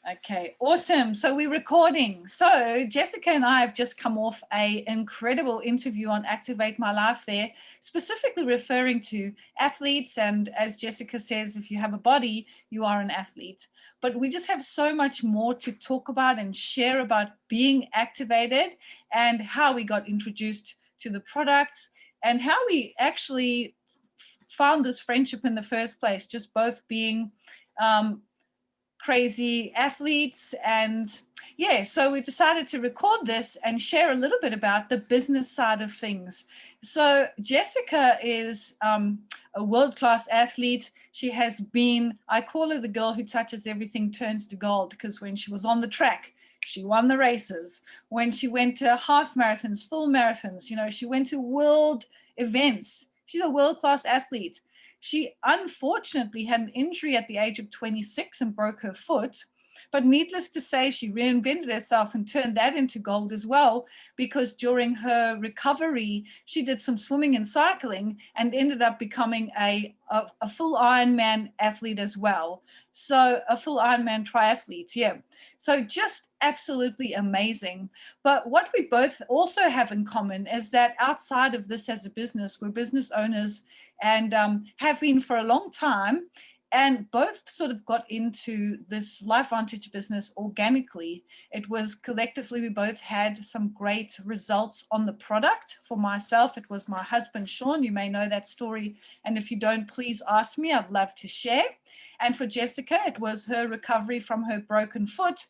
Okay, awesome. So we're recording. So Jessica and I have just come off a incredible interview on Activate My Life there, specifically referring to athletes. And as Jessica says, if you have a body, you are an athlete. But we just have so much more to talk about and share about being activated and how we got introduced to the products and how we actually found this friendship in the first place, just both being crazy athletes. And yeah, so we decided to record this and share a little bit about the business side of things. So Jessica is a world-class athlete. She has been, I call her the girl who touches everything turns to gold, because when she was on the track, she won the races. When she went to half marathons, full marathons, she went to world events. She's a world-class athlete. She unfortunately had an injury at the age of 26 and broke her foot. But needless to say, she reinvented herself and turned that into gold as well, because during her recovery, she did some swimming and cycling and ended up becoming a full Ironman athlete as well. So a full Ironman triathlete, yeah. So just absolutely amazing. But what we both also have in common is that outside of this as a business, we're business owners and have been for a long time, and both sort of got into this LifeVantage business organically. It was collectively, we both had some great results on the product. For myself, it was my husband, Sean. You may know that story. And if you don't, please ask me. I'd love to share. And for Jessica, it was her recovery from her broken foot.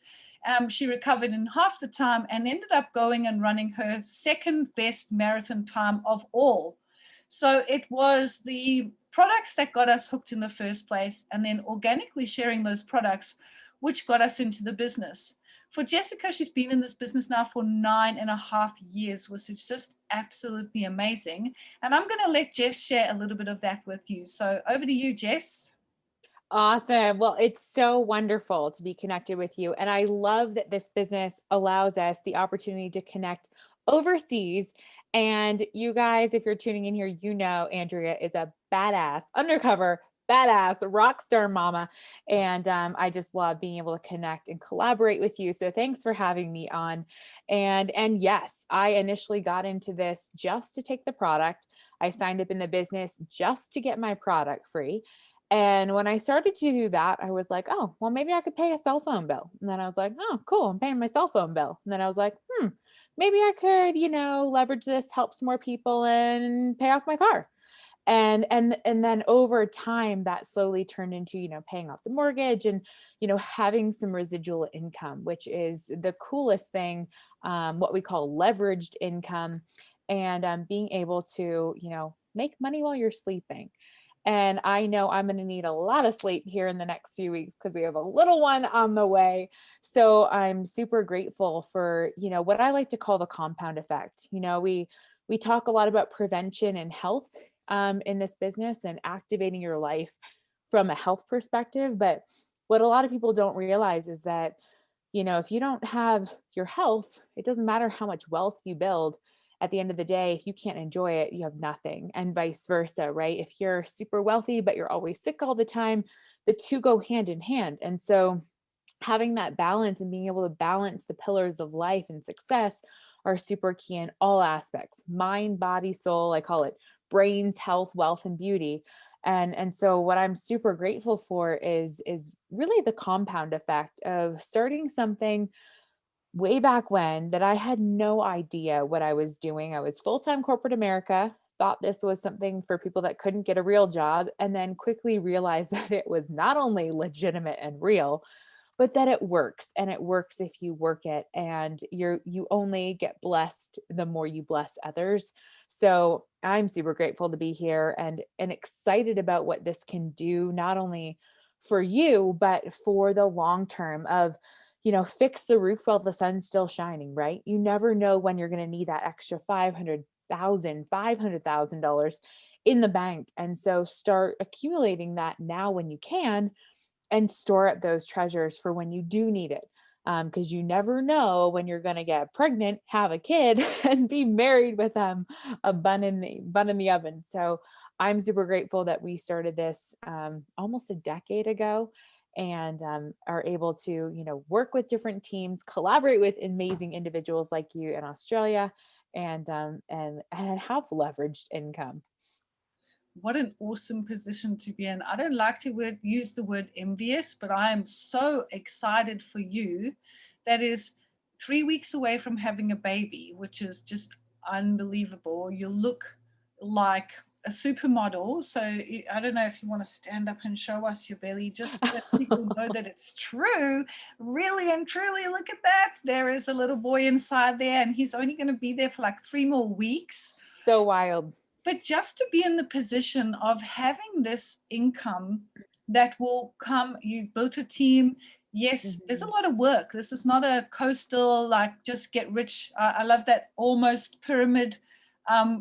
She recovered in half the time and ended up going and running her second best marathon time of all. So it was the products that got us hooked in the first place, and then organically sharing those products, which got us into the business. For Jessica, she's been in this business now for 9.5 years, which is just absolutely amazing. And I'm going to let Jess share a little bit of that with you. So over to you, Jess. Awesome. Well, it's so wonderful to be connected with you. And I love that this business allows us the opportunity to connect overseas. And you guys, if you're tuning in here, Andrea is a badass, undercover, badass rock star mama. And I just love being able to connect and collaborate with you. So thanks for having me on. And yes, I initially got into this just to take the product. I signed up in the business just to get my product free. And when I started to do that, I was like, oh, well, maybe I could pay a cell phone bill. And then I was like, oh, cool, I'm paying my cell phone bill. And then I was like, maybe I could, leverage this, help some more people and pay off my car. And then over time that slowly turned into, paying off the mortgage and, having some residual income, which is the coolest thing, what we call leveraged income, and being able to, make money while you're sleeping. And I know I'm going to need a lot of sleep here in the next few weeks because we have a little one on the way. So I'm super grateful for, what I like to call the compound effect. We talk a lot about prevention and health in this business and activating your life from a health perspective. But what a lot of people don't realize is that, if you don't have your health, it doesn't matter how much wealth you build. At the end of the day, if you can't enjoy it, you have nothing, and vice versa, right? If you're super wealthy, but you're always sick all the time, the two go hand in hand. And so having that balance and being able to balance the pillars of life and success are super key in all aspects: mind, body, soul. I call it brains, health, wealth, and beauty. And so what I'm super grateful for is really the compound effect of starting something way back when that I had no idea what I was doing. I was full-time corporate America, thought this was something for people that couldn't get a real job, and then quickly realized that it was not only legitimate and real, but that it works, and it works if you work it, and you only get blessed the more you bless others. So I'm super grateful to be here and excited about what this can do, not only for you, but for the long term of, fix the roof while the sun's still shining, right? You never know when you're going to need that extra $500,000 in the bank. And so start accumulating that now when you can, and store up those treasures for when you do need it. Because you never know when you're going to get pregnant, have a kid, and be married with a bun in the oven. So I'm super grateful that we started this almost a decade ago. and are able to, you know, work with different teams, collaborate with amazing individuals like you in Australia, and have leveraged income. What an awesome position to be in. I don't like to use the word envious, but I am so excited for you. That is 3 weeks away from having a baby, which is just unbelievable. You look like a supermodel. So I don't know if you want to stand up and show us your belly, just so that people know that it's true. Really and truly, look at that. There is a little boy inside there, and he's only going to be there for like 3 more weeks. So wild. But just to be in the position of having this income that will come, you built a team. Yes, there's a Mhm. lot of work. This is not a coastal, like just get rich. I love that almost pyramid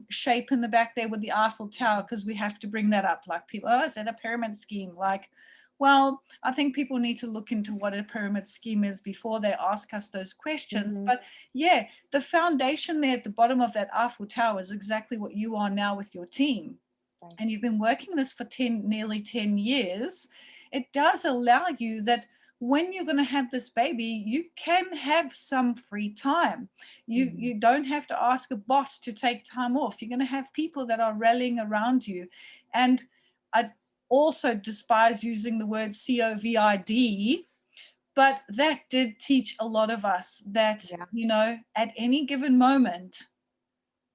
shape in the back there with the Eiffel Tower, because we have to bring that up. Like people, oh, is that a pyramid scheme? Like, well, I think people need to look into what a pyramid scheme is before they ask us those questions. Mhm. But yeah, the foundation there at the bottom of that Eiffel Tower is exactly what you are now with your team. Right. And you've been working this for nearly 10 years. It does allow you that when you're going to have this baby, you can have some free time. Mhm. You don't have to ask a boss to take time off. You're going to have people that are rallying around you. And I also despise using the word COVID, but that did teach a lot of us that, Yeah, you know, at any given moment,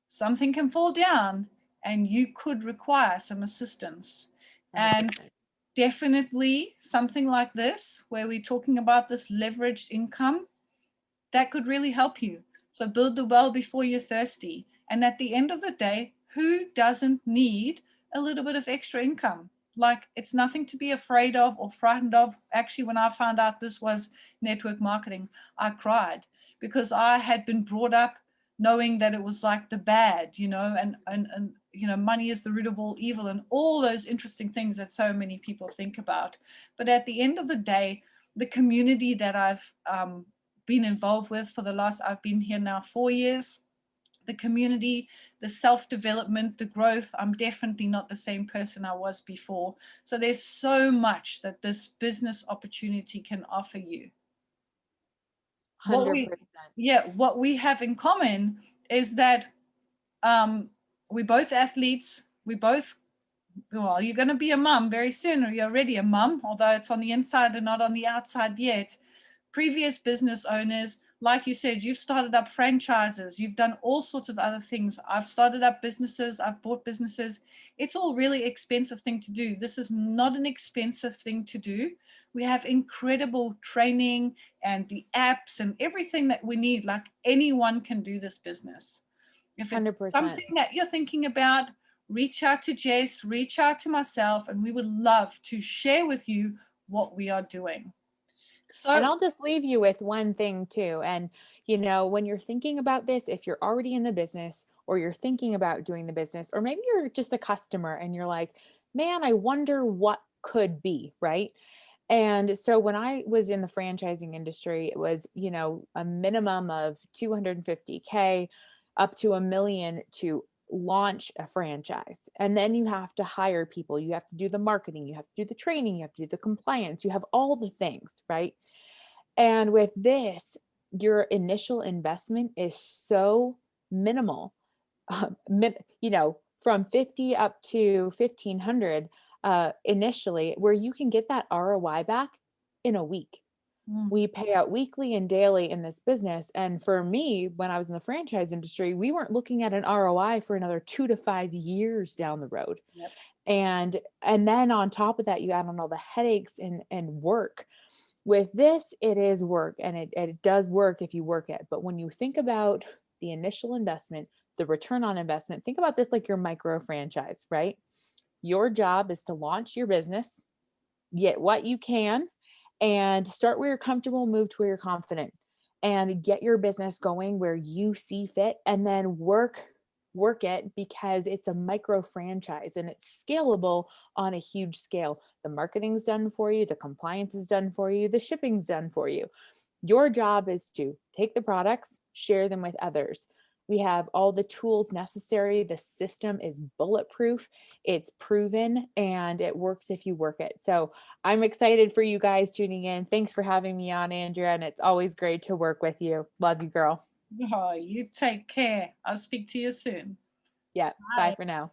something can fall down and you could require some assistance. And 100%. definitely something like this, where we're talking about this leveraged income, that could really help you. So build the well before you're thirsty. And at the end of the day, who doesn't need a little bit of extra income? Like, it's nothing to be afraid of or frightened of. Actually, when I found out this was network marketing, I cried, because I had been brought up knowing that it was like the bad, you know, and you know, money is the root of all evil and all those interesting things that so many people think about. But at the end of the day, the community that I've been involved with for the last, I've been here now 4 years, the community, the self-development, the growth, I'm definitely not the same person I was before. So there's so much that this business opportunity can offer you. What we 100%. Yeah, what we have in common is that um we're both athletes. We both, well, you're going to be a mum very soon, or you're already a mum, although it's on the inside and not on the outside yet. Previous business owners, like you said, you've started up franchises, you've done all sorts of other things. I've started up businesses, I've bought businesses. It's all really expensive thing to do. This is not an expensive thing to do. We have incredible training and the apps and everything that we need. Like, anyone can do this business. If it's 100%. something that you're thinking about, reach out to Jess, reach out to myself, and we would love to share with you what we are doing. And So I'll just leave you with one thing too. And, you know, when you're thinking about this, if you're already in the business or you're thinking about doing the business, or maybe you're just a customer and you're like, man, I wonder what could be, right? And so when I was in the franchising industry, it was, you know, a minimum of 250K up to 1 million to launch a franchise. And then you have to hire people, you have to do the marketing, you have to do the training, you have to do the compliance, you have all the things, right? And with this, your initial investment is so minimal, you know, from 50 up to 1500 initially, where you can get that ROI back in a week. mm, We pay out weekly and daily in this business. And for me, when I was in the franchise industry, we weren't looking at an ROI for another 2 to 5 years down the road. yep. And then on top of that, you add on all the headaches and work. With this, it is work, and it does work if you work it. But when you think about the initial investment, the return on investment, think about this like your micro franchise, right? Your job is to launch your business, get what you can, and start where you're comfortable, move to where you're confident, and get your business going where you see fit, and then work it because it's a micro franchise and it's scalable on a huge scale. The marketing's done for you, the compliance is done for you, the shipping's done for you. Your job is to take the products, share them with others. We have all the tools necessary. The system is bulletproof, it's proven, and it works if you work it. So I'm excited for you guys tuning in. Thanks for having me on, Andrea. And it's always great to work with you. Love you, girl. Oh, you take care. I'll speak to you soon. Yeah. Bye Bye. for now.